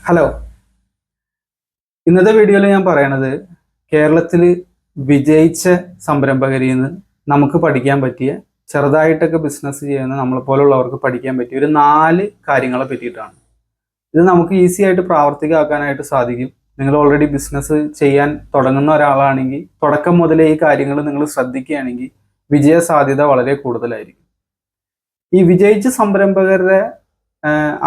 Hello. ഇന്നത്തെ വീഡിയോയിൽ ഞാൻ പറയണത് കേരളത്തിൽ വിജയിച്ച സംരംഭകരിൽ നിന്ന് നമുക്ക് പഠിക്കാൻ പറ്റിയ ചെറുതായിട്ടൊക്കെ ബിസിനസ് ചെയ്യുന്ന നമ്മളെ പോലുള്ളവർക്ക് പഠിക്കാൻ പറ്റിയ ഒരു 4 കാര്യങ്ങളെ പറ്റിയിട്ടാണ്. ഇത് നമുക്ക് ഈസി ആയിട്ട് പ്രാവർത്തികമാക്കാനായിട്ട് സാധിക്കും. നിങ്ങൾ ഓൾറെഡി ബിസിനസ് ചെയ്യാൻ തുടങ്ങുന്ന ഒരാളാണെങ്കിൽ തുടക്കം മുതലേ ഈ കാര്യങ്ങൾ നിങ്ങൾ ശ്രദ്ധിക്കുകയാണെങ്കിൽ വിജയ സാധ്യത വളരെ കൂടുതലായിരിക്കും. ഈ വിജയിച്ച സംരംഭകരുടെ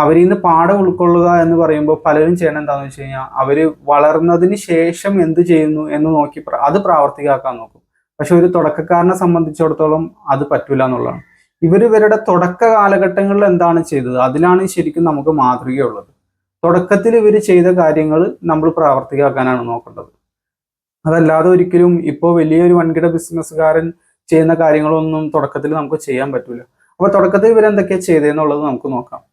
അവരിൽ നിന്ന് പാഠം ഉൾക്കൊള്ളുക എന്ന് പറയുമ്പോൾ പലരും ചെയ്യണം എന്താണെന്ന് വെച്ച് കഴിഞ്ഞാൽ അവര് വളർന്നതിന് ശേഷം എന്ത് ചെയ്യുന്നു എന്ന് നോക്കി അത് പ്രാവർത്തികമാക്കാൻ നോക്കും. പക്ഷെ ഒരു തുടക്കക്കാരനെ സംബന്ധിച്ചിടത്തോളം അത് പറ്റൂല എന്നുള്ളതാണ്. ഇവരുടെ തുടക്ക കാലഘട്ടങ്ങളിൽ എന്താണ് ചെയ്തത് അതിലാണ് ശരിക്കും നമുക്ക് മാതൃകയുള്ളത്. തുടക്കത്തിൽ ഇവർ ചെയ്ത കാര്യങ്ങൾ നമ്മൾ പ്രാവർത്തികമാക്കാനാണ് നോക്കേണ്ടത്. അതല്ലാതെ ഒരിക്കലും ഇപ്പോൾ വലിയൊരു വൻകിട ബിസിനസ്സുകാരൻ ചെയ്യുന്ന കാര്യങ്ങളൊന്നും തുടക്കത്തിൽ നമുക്ക് ചെയ്യാൻ പറ്റൂല. അപ്പൊ തുടക്കത്തിൽ ഇവരെന്തൊക്കെയാ ചെയ്തതെന്നുള്ളത് നമുക്ക് നോക്കാം.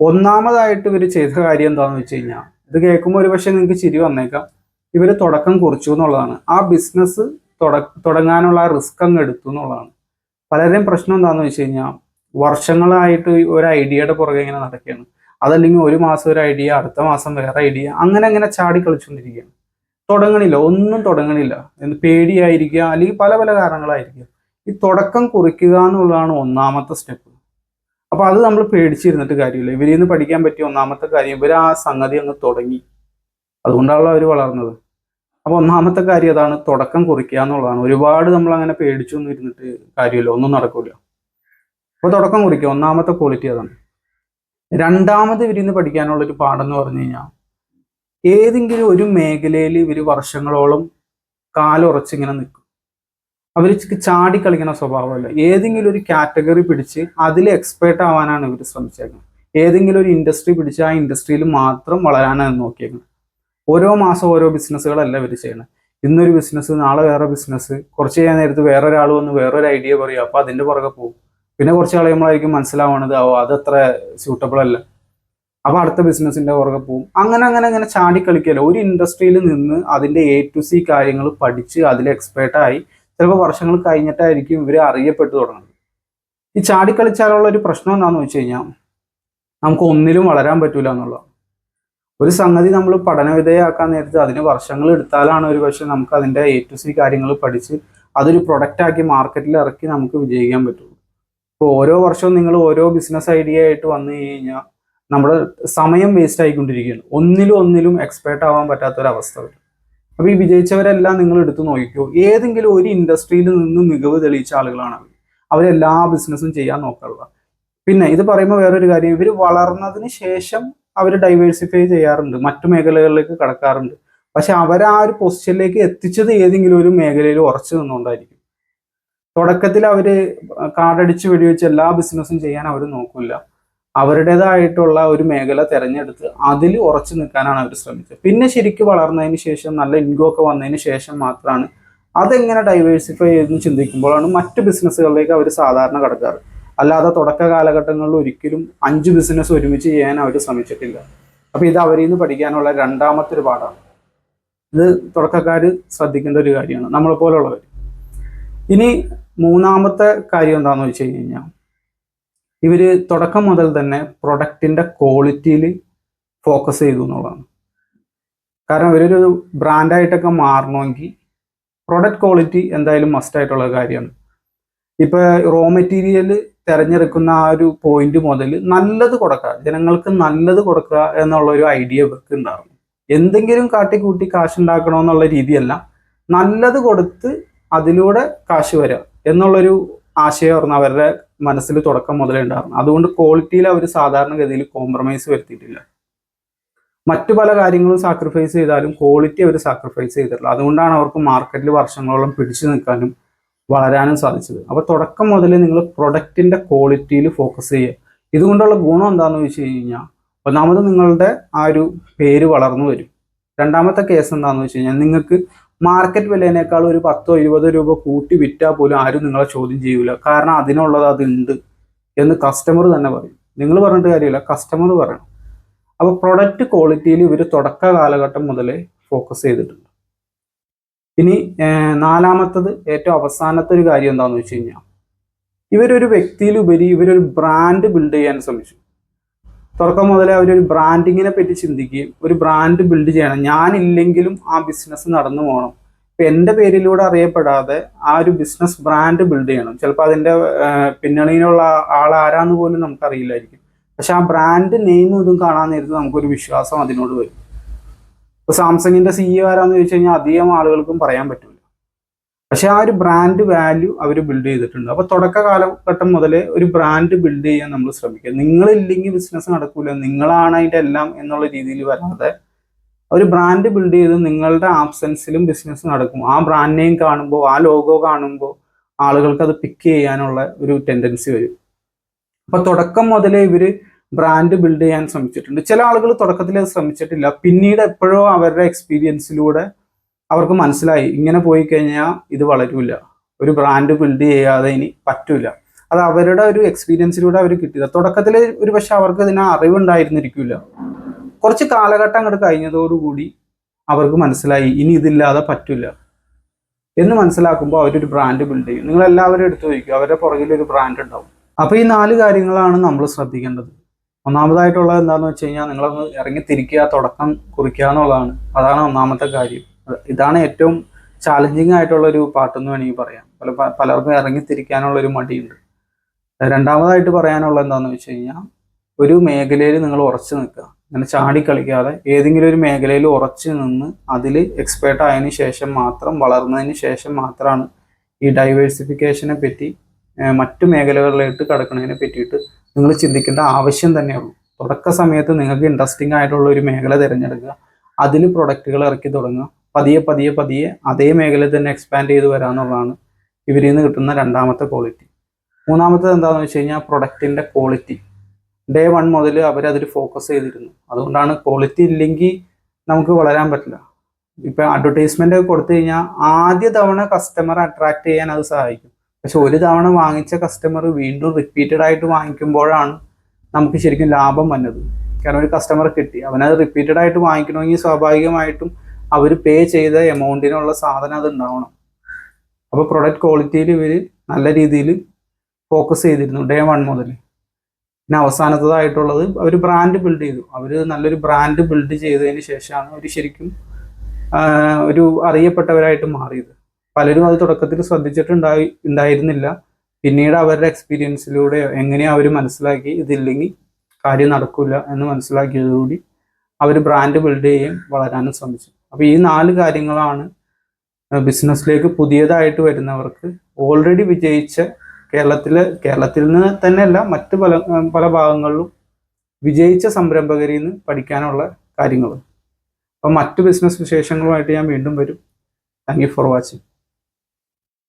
ഒന്നാമതായിട്ട് ഇവർ ചെയ്ത കാര്യം എന്താണെന്ന് വെച്ച് കഴിഞ്ഞാൽ, ഇത് കേൾക്കുമ്പോൾ ഒരു പക്ഷേ നിങ്ങൾക്ക് ചിരി വന്നേക്കാം, ഇവർ തുടക്കം കുറിച്ചു എന്നുള്ളതാണ്. ആ ബിസിനസ് തുടങ്ങാനുള്ള റിസ്ക് അങ്ങ് എടുത്തു എന്നുള്ളതാണ്. പലരുടെയും പ്രശ്നം എന്താണെന്ന് വെച്ച് കഴിഞ്ഞാൽ വർഷങ്ങളായിട്ട് ഒരു ഐഡിയയുടെ പുറകെ ഇങ്ങനെ നടക്കുകയാണ്. അതല്ലെങ്കിൽ ഒരു മാസം ഒരു ഐഡിയ, അടുത്ത മാസം വേറെ ഐഡിയ, അങ്ങനെ അങ്ങനെ ചാടി കളിച്ചുകൊണ്ടിരിക്കുകയാണ്. തുടങ്ങണില്ല, ഒന്നും തുടങ്ങണില്ല എന്ന് പേടിയായിരിക്കുക, അല്ലെങ്കിൽ പല പല കാരണങ്ങളായിരിക്കും. ഈ തുടക്കം കുറിക്കുക എന്നുള്ളതാണ് ഒന്നാമത്തെ സ്റ്റെപ്പ്. അപ്പൊ അത് നമ്മൾ പേടിച്ചിരുന്നിട്ട് കാര്യമില്ല. ഇവരിൽ നിന്ന് പഠിക്കാൻ പറ്റിയ ഒന്നാമത്തെ കാര്യം, ഇവർ ആ സംഗതി അങ്ങ് തുടങ്ങി, അതുകൊണ്ടാണല്ലോ അവർ വളർന്നത്. അപ്പൊ ഒന്നാമത്തെ കാര്യം അതാണ്, തുടക്കം കുറിക്കുക എന്നുള്ളതാണ്. ഒരുപാട് നമ്മൾ അങ്ങനെ പേടിച്ചൊന്നും ഇരുന്നിട്ട് കാര്യമില്ല, ഒന്നും നടക്കില്ല. അപ്പൊ തുടക്കം കുറിക്കുക, ഒന്നാമത്തെ ക്വാളിറ്റി അതാണ്. രണ്ടാമത് ഇവരിൽ നിന്ന് പഠിക്കാനുള്ള ഒരു പാഠം എന്ന് പറഞ്ഞു കഴിഞ്ഞാൽ, ഏതെങ്കിലും ഒരു മേഖലയിൽ ഇവർ വർഷങ്ങളോളം കാലുറച്ചിങ്ങനെ നിൽക്കും. അവർ ചാടി കളിക്കുന്ന സ്വഭാവമല്ല. ഏതെങ്കിലും ഒരു കാറ്റഗറി പിടിച്ച് അതിൽ എക്സ്പേർട്ട് ആവാനാണ് ഇവർ ശ്രമിച്ചേക്കുന്നത്. ഏതെങ്കിലും ഒരു ഇൻഡസ്ട്രി പിടിച്ച് ആ ഇൻഡസ്ട്രിയിൽ മാത്രം വളരാനാണ് നോക്കിയേക്കുന്നത്. ഓരോ മാസം ഓരോ ബിസിനസ്സുകളല്ല ഇവർ ചെയ്യണം. ഇന്നൊരു ബിസിനസ്, നാളെ വേറെ ബിസിനസ്, കുറച്ച് ചെയ്യാൻ നേരത്ത് വേറൊരാൾ വന്ന് വേറൊരു ഐഡിയ പറയും, അപ്പൊ അതിന്റെ പുറകെ പോകും. പിന്നെ കുറച്ച് കളയുമ്പോഴായിരിക്കും മനസ്സിലാവണത് അതത്ര സ്യൂട്ടബിൾ അല്ല, അപ്പൊ അടുത്ത ബിസിനസിന്റെ പുറകെ പോകും. അങ്ങനെ അങ്ങനെ അങ്ങനെ ചാടി കളിക്കല്ലോ. ഒരു ഇൻഡസ്ട്രിയിൽ നിന്ന് അതിന്റെ A to C കാര്യങ്ങൾ പഠിച്ച് അതിൽ എക്സ്പേർട്ടായി ചിലപ്പോൾ വർഷങ്ങൾ കഴിഞ്ഞിട്ടായിരിക്കും ഇവർ അറിയപ്പെട്ടു തുടങ്ങുന്നത്. ഈ ചാടിക്കളിച്ചാലുള്ള ഒരു പ്രശ്നം എന്താണെന്ന് വെച്ച് കഴിഞ്ഞാൽ, നമുക്ക് ഒന്നിലും വളരാൻ പറ്റൂല എന്നുള്ളതാണ്. ഒരു സംഗതി നമ്മൾ പഠനവിധേയമാക്കാൻ നേരത്തെ അതിന് വർഷങ്ങൾ എടുത്താലാണ് ഒരു പക്ഷേ നമുക്ക് അതിൻ്റെ A to C കാര്യങ്ങൾ പഠിച്ച് അതൊരു പ്രൊഡക്റ്റ് ആക്കി മാർക്കറ്റിൽ ഇറക്കി നമുക്ക് വിജയിക്കാൻ പറ്റുള്ളൂ. ഇപ്പോൾ ഓരോ വർഷവും നിങ്ങൾ ഓരോ ബിസിനസ് ഐഡിയ ആയിട്ട് വന്നു കഴിഞ്ഞാൽ നമ്മുടെ സമയം വേസ്റ്റ് ആയിക്കൊണ്ടിരിക്കുകയാണ്. ഒന്നിലും എക്സ്പേർട്ട് ആവാൻ പറ്റാത്തൊരവസ്ഥ വരും. അപ്പൊ ഈ വിജയിച്ചവരെല്ലാം നിങ്ങൾ എടുത്തു നോക്കിക്കോ, ഏതെങ്കിലും ഒരു ഇൻഡസ്ട്രിയിൽ നിന്ന് മികവ് തെളിയിച്ച ആളുകളാണ് അവർ. അവരെല്ലാ ബിസിനസ്സും ചെയ്യാൻ നോക്കുക. പിന്നെ ഇത് പറയുമ്പോൾ വേറൊരു കാര്യം, ഇവർ വളർന്നതിന് ശേഷം അവർ ഡൈവേഴ്സിഫൈ ചെയ്യാറുണ്ട്, മറ്റു മേഖലകളിലേക്ക് കടക്കാറുണ്ട്. പക്ഷെ അവർ ആ ഒരു പൊസിഷനിലേക്ക് എത്തിച്ചത് ഏതെങ്കിലും ഒരു മേഖലയിൽ ഉറച്ചു നിന്നുകൊണ്ടായിരിക്കും. തുടക്കത്തിൽ അവര് കാർഡടിച്ച് വെടിവെച്ച് എല്ലാ ബിസിനസ്സും ചെയ്യാൻ അവർ നോക്കില്ല. അവരുടേതായിട്ടുള്ള ഒരു മേഖല തിരഞ്ഞെടുത്ത് അതിൽ ഉറച്ചു നിൽക്കാനാണ് അവർ ശ്രമിച്ചത്. പിന്നെ ശരിക്കും വളർന്നതിന് ശേഷം നല്ല ഇൻകം ഒക്കെ വന്നതിന് ശേഷം മാത്രമാണ് അതെങ്ങനെ ഡൈവേഴ്സിഫൈ ചെയ്തെന്ന് ചിന്തിക്കുമ്പോഴാണ് മറ്റ് ബിസിനസ്സുകളിലേക്ക് അവർ സാധാരണ കടക്കാറ്. അല്ലാതെ തുടക്ക കാലഘട്ടങ്ങളിൽ ഒരിക്കലും 5 ബിസിനസ് ഒരുമിച്ച് ചെയ്യാൻ അവർ ശ്രമിച്ചിട്ടില്ല. അപ്പൊ ഇത് അവരിൽ നിന്ന് പഠിക്കാനുള്ള രണ്ടാമത്തെ ഒരു പാഠമാണ്. ഇത് തുടക്കക്കാർ ശ്രദ്ധിക്കേണ്ട ഒരു കാര്യമാണ്, നമ്മളെ പോലുള്ളവർ. ഇനി മൂന്നാമത്തെ കാര്യം എന്താണെന്ന് വെച്ച് കഴിഞ്ഞാൽ, ഇവർ തുടക്കം മുതൽ തന്നെ പ്രൊഡക്റ്റിന്റെ ക്വാളിറ്റിയിൽ ഫോക്കസ് ചെയ്തു എന്നുള്ളതാണ്. കാരണം ഇവരൊരു ബ്രാൻഡായിട്ടൊക്കെ മാറണമെങ്കിൽ പ്രൊഡക്റ്റ് ക്വാളിറ്റി എന്തായാലും മസ്റ്റ് ആയിട്ടുള്ള കാര്യമാണ്. ഇപ്പൊ റോ മെറ്റീരിയൽ തിരഞ്ഞെടുക്കുന്ന ആ ഒരു പോയിന്റ് മുതൽ നല്ലത് കൊടുക്കുക, ജനങ്ങൾക്ക് നല്ലത് കൊടുക്കുക എന്നുള്ള ഒരു ഐഡിയ ഇവർക്ക് ഉണ്ടായിരുന്നു. എന്തെങ്കിലും കാട്ടിക്കൂട്ടി കാശുണ്ടാക്കണമെന്നുള്ള രീതിയല്ല, നല്ലത് കൊടുത്ത് അതിലൂടെ കാശ് വരിക എന്നുള്ളൊരു ആശയമായിരുന്നു അവരുടെ മനസ്സിൽ തുടക്കം മുതലേ ഉണ്ടായിരുന്നു. അതുകൊണ്ട് ക്വാളിറ്റിയിൽ അവർ സാധാരണഗതിയിൽ കോംപ്രമൈസ് വരുത്തിയിട്ടില്ല. മറ്റു പല കാര്യങ്ങളും സാക്രിഫൈസ് ചെയ്താലും ക്വാളിറ്റി അവർ സാക്രിഫൈസ് ചെയ്തിട്ടില്ല. അതുകൊണ്ടാണ് അവർക്ക് മാർക്കറ്റിൽ വർഷങ്ങളോളം പിടിച്ചു നിൽക്കാനും വളരാനും സാധിച്ചത്. അപ്പോൾ തുടക്കം മുതൽ നിങ്ങൾ പ്രൊഡക്റ്റിന്റെ ക്വാളിറ്റിയിൽ ഫോക്കസ് ചെയ്യുക. ഇതുകൊണ്ടുള്ള ഗുണം എന്താണെന്ന് വെച്ച് കഴിഞ്ഞാൽ, ഒന്നാമത് നിങ്ങളുടെ ആ ഒരു പേര് വളർന്നു വരും. രണ്ടാമത്തെ കേസ് എന്താണെന്ന് വെച്ച് കഴിഞ്ഞാൽ, നിങ്ങൾക്ക് മാർക്കറ്റ് വിലയേക്കാൾ ഒരു 10-20 രൂപ കൂട്ടി വിറ്റാൽ പോലും ആരും നിങ്ങളെ ചോദ്യം ചെയ്യൂല. കാരണം അതിനുള്ളത് അതുണ്ട് എന്ന് കസ്റ്റമർ തന്നെ പറയും. നിങ്ങൾ പറഞ്ഞിട്ട് കാര്യമില്ല, കസ്റ്റമർ പറയണം. അപ്പോൾ പ്രൊഡക്റ്റ് ക്വാളിറ്റിയിൽ ഇവർ തുടക്ക കാലഘട്ടം മുതലേ ഫോക്കസ് ചെയ്തിട്ടുണ്ട്. ഇനി നാലാമത്തത്, ഏറ്റവും അവസാനത്തെ ഒരു കാര്യം എന്താണെന്ന് വെച്ച് കഴിഞ്ഞാൽ, ഇവരൊരു വ്യക്തിയിലുപരി ഇവരൊരു ബ്രാൻഡ് ബിൽഡ് ചെയ്യാൻ ശ്രമിച്ചു. തുടക്കം മുതലേ അവരൊരു ബ്രാൻഡിങ്ങിനെ പറ്റി ചിന്തിക്കുകയും ഒരു ബ്രാൻഡ് ബിൽഡ് ചെയ്യണം. ഞാനില്ലെങ്കിലും ആ ബിസിനസ് നടന്നു പോകണം. ഇപ്പം എൻ്റെ പേരിലൂടെ അറിയപ്പെടാതെ ആ ഒരു ബിസിനസ് ബ്രാൻഡ് ബിൽഡ് ചെയ്യണം. ചിലപ്പോൾ അതിൻ്റെ പിന്നണിയിലുള്ള ആൾ ആരാന്ന് പോലും നമുക്കറിയില്ലായിരിക്കും. പക്ഷെ ആ ബ്രാൻഡ് നെയിമും ഇതും കാണാൻ നേരത്ത് നമുക്കൊരു വിശ്വാസം അതിനോട് വരും. ഇപ്പോൾ സാംസങ്ങിൻ്റെ CEO ആരാന്ന് ചോദിച്ചു കഴിഞ്ഞാൽ അധികം ആളുകൾക്കും പറയാൻ പറ്റില്ല. പക്ഷെ ആ ഒരു ബ്രാൻഡ് വാല്യൂ അവർ ബിൽഡ് ചെയ്തിട്ടുണ്ട്. അപ്പോൾ തുടക്ക കാലഘട്ടം മുതലേ ഒരു ബ്രാൻഡ് ബിൽഡ് ചെയ്യാൻ നമ്മൾ ശ്രമിക്കുക. നിങ്ങളില്ലെങ്കിൽ ബിസിനസ് നടക്കൂല, നിങ്ങളാണ് അതിൻ്റെ എല്ലാം എന്നുള്ള രീതിയിൽ വരാതെ ഒരു ബ്രാൻഡ് ബിൽഡ് ചെയ്ത് നിങ്ങളുടെ ആബ്സെൻസിലും ബിസിനസ് നടക്കും. ആ ബ്രാൻഡ് നെയിം കാണുമ്പോൾ, ആ ലോഗോ കാണുമ്പോൾ ആളുകൾക്ക് അത് പിക്ക് ചെയ്യാനുള്ള ഒരു ടെൻഡൻസി വരും. അപ്പോൾ തുടക്കം മുതലേ ഇവർ ബ്രാൻഡ് ബിൽഡ് ചെയ്യാൻ ശ്രമിച്ചിട്ടുണ്ട്. ചില ആളുകൾ തുടക്കത്തിൽ അത് ശ്രമിച്ചിട്ടില്ല. പിന്നീട് എപ്പോഴോ അവരുടെ എക്സ്പീരിയൻസിലൂടെ അവർക്ക് മനസ്സിലായി ഇങ്ങനെ പോയി കഴിഞ്ഞാൽ ഇത് വളരില്ല, ഒരു ബ്രാൻഡ് ബിൽഡ് ചെയ്യാതെ ഇനി പറ്റൂല. അത് അവരുടെ ഒരു എക്സ്പീരിയൻസിലൂടെ അവർ കിട്ടിയത്. തുടക്കത്തിൽ ഒരു പക്ഷെ അവർക്ക് ഇതിന് അറിവുണ്ടായിരുന്നിരിക്കില്ല. കുറച്ച് കാലഘട്ടം അങ്ങോട്ട് കഴിഞ്ഞതോടുകൂടി അവർക്ക് മനസ്സിലായി ഇനി ഇതില്ലാതെ പറ്റില്ല എന്ന് മനസ്സിലാക്കുമ്പോൾ അവരൊരു ബ്രാൻഡ് ബിൽഡ് ചെയ്യും. നിങ്ങളെല്ലാവരും എടുത്തു നോക്കുക, അവരുടെ പുറകിൽ ഒരു ബ്രാൻഡ് ഉണ്ടാവും. അപ്പോൾ ഈ 4 കാര്യങ്ങളാണ് നമ്മൾ ശ്രദ്ധിക്കേണ്ടത്. ഒന്നാമതായിട്ടുള്ളത് എന്താണെന്ന് വെച്ച് കഴിഞ്ഞാൽ നിങ്ങളൊന്ന് ഇറങ്ങി തിരിക്കുക, തുടക്കം കുറിക്കുക എന്നുള്ളതാണ്. അതാണ് ഒന്നാമത്തെ കാര്യം. ഇതാണ് ഏറ്റവും ചാലഞ്ചിങ് ആയിട്ടുള്ളൊരു പാട്ടെന്ന് വേണമെങ്കിൽ പറയാം. പലർക്കും ഇറങ്ങിത്തിരിക്കാനുള്ളൊരു മടിയുണ്ട്. രണ്ടാമതായിട്ട് പറയാനുള്ളത് എന്താണെന്ന് വെച്ച് കഴിഞ്ഞാൽ ഒരു മേഖലയിൽ നിങ്ങൾ ഉറച്ചു നിൽക്കുക. അങ്ങനെ ചാടിക്കളിക്കാതെ ഏതെങ്കിലും ഒരു മേഖലയിൽ ഉറച്ചു നിന്ന് അതിൽ എക്സ്പേർട്ട് ആയതിനു ശേഷം മാത്രം, വളർന്നതിന് ശേഷം മാത്രമാണ് ഈ ഡൈവേഴ്സിഫിക്കേഷനെ പറ്റി മറ്റു മേഖലകളിലേക്ക് കടക്കുന്നതിനെ പറ്റിയിട്ട് നിങ്ങൾ ചിന്തിക്കേണ്ട ആവശ്യം തന്നെയുള്ളൂ. തുടക്ക സമയത്ത് നിങ്ങൾക്ക് ഇൻട്രസ്റ്റിംഗ് ആയിട്ടുള്ള ഒരു മേഖല തിരഞ്ഞെടുക്കുക, അതിൽ പ്രൊഡക്റ്റുകൾ ഇറക്കി തുടങ്ങുക. പതിയെ അതേ മേഖലയിൽ തന്നെ എക്സ്പാൻഡ് ചെയ്ത് വരാമെന്നുള്ളതാണ് ഇവരിൽ നിന്ന് കിട്ടുന്ന രണ്ടാമത്തെ ക്വാളിറ്റി. മൂന്നാമത്തത് എന്താണെന്ന് വെച്ച് കഴിഞ്ഞാൽ പ്രൊഡക്റ്റിൻ്റെ ക്വാളിറ്റി. ഡേ 1 മുതൽ അവരതിൽ ഫോക്കസ് ചെയ്തിരുന്നു. അതുകൊണ്ടാണ് ക്വാളിറ്റി ഇല്ലെങ്കിൽ നമുക്ക് വളരാൻ പറ്റില്ല. ഇപ്പം അഡ്വർടൈസ്മെൻ്റ് കൊടുത്തു കഴിഞ്ഞാൽ ആദ്യ തവണ കസ്റ്റമറെ അട്രാക്ട് ചെയ്യാൻ അത് സഹായിക്കും. പക്ഷെ ഒരു തവണ വാങ്ങിച്ച കസ്റ്റമർ വീണ്ടും റിപ്പീറ്റഡ് ആയിട്ട് വാങ്ങിക്കുമ്പോഴാണ് നമുക്ക് ശരിക്കും ലാഭം വന്നത്. കാരണം ഒരു കസ്റ്റമർ കിട്ടി, അവനത് റിപ്പീറ്റഡ് ആയിട്ട് വാങ്ങിക്കണമെങ്കിൽ സ്വാഭാവികമായിട്ടും അവർ പേ ചെയ്ത എമൗണ്ടിനുള്ള സാധനം അത് ഉണ്ടാവണം. അപ്പോൾ പ്രൊഡക്റ്റ് ക്വാളിറ്റിയിൽ ഇവർ നല്ല രീതിയിൽ ഫോക്കസ് ചെയ്തിരുന്നു ഡേ 1 മുതൽ. പിന്നെ അവസാനത്തതായിട്ടുള്ളത് അവർ ബ്രാൻഡ് ബിൽഡ് ചെയ്തു. അവർ നല്ലൊരു ബ്രാൻഡ് ബിൽഡ് ചെയ്തതിന് ശേഷമാണ് അവർ ശരിക്കും ഒരു അറിയപ്പെട്ടവരായിട്ട് മാറിയത്. പലരും അത് തുടക്കത്തിൽ ഉണ്ടായിരുന്നില്ല. പിന്നീട് അവരുടെ എക്സ്പീരിയൻസിലൂടെ എങ്ങനെയാണ് അവർ മനസ്സിലാക്കി ഇതില്ലെങ്കിൽ കാര്യം നടക്കില്ല എന്ന് മനസ്സിലാക്കിയതോടുകൂടി അവർ ബ്രാൻഡ് ബിൽഡ് ചെയ്യുകയും വളരാനും ശ്രമിച്ചു. അപ്പോൾ ഈ 4 കാര്യങ്ങളാണ് ബിസിനസ്സിലേക്ക് പുതിയതായിട്ട് വരുന്നവർക്ക് ഓൾറെഡി വിജയിച്ച കേരളത്തിൽ നിന്ന് തന്നെയല്ല മറ്റ് പല ഭാഗങ്ങളിലും വിജയിച്ച സംരംഭകരിൽ നിന്ന് പഠിക്കാനുള്ള കാര്യങ്ങൾ. അപ്പോൾ മറ്റു ബിസിനസ് വിശേഷങ്ങളുമായിട്ട് ഞാൻ വീണ്ടും വരും. Thank you for watching.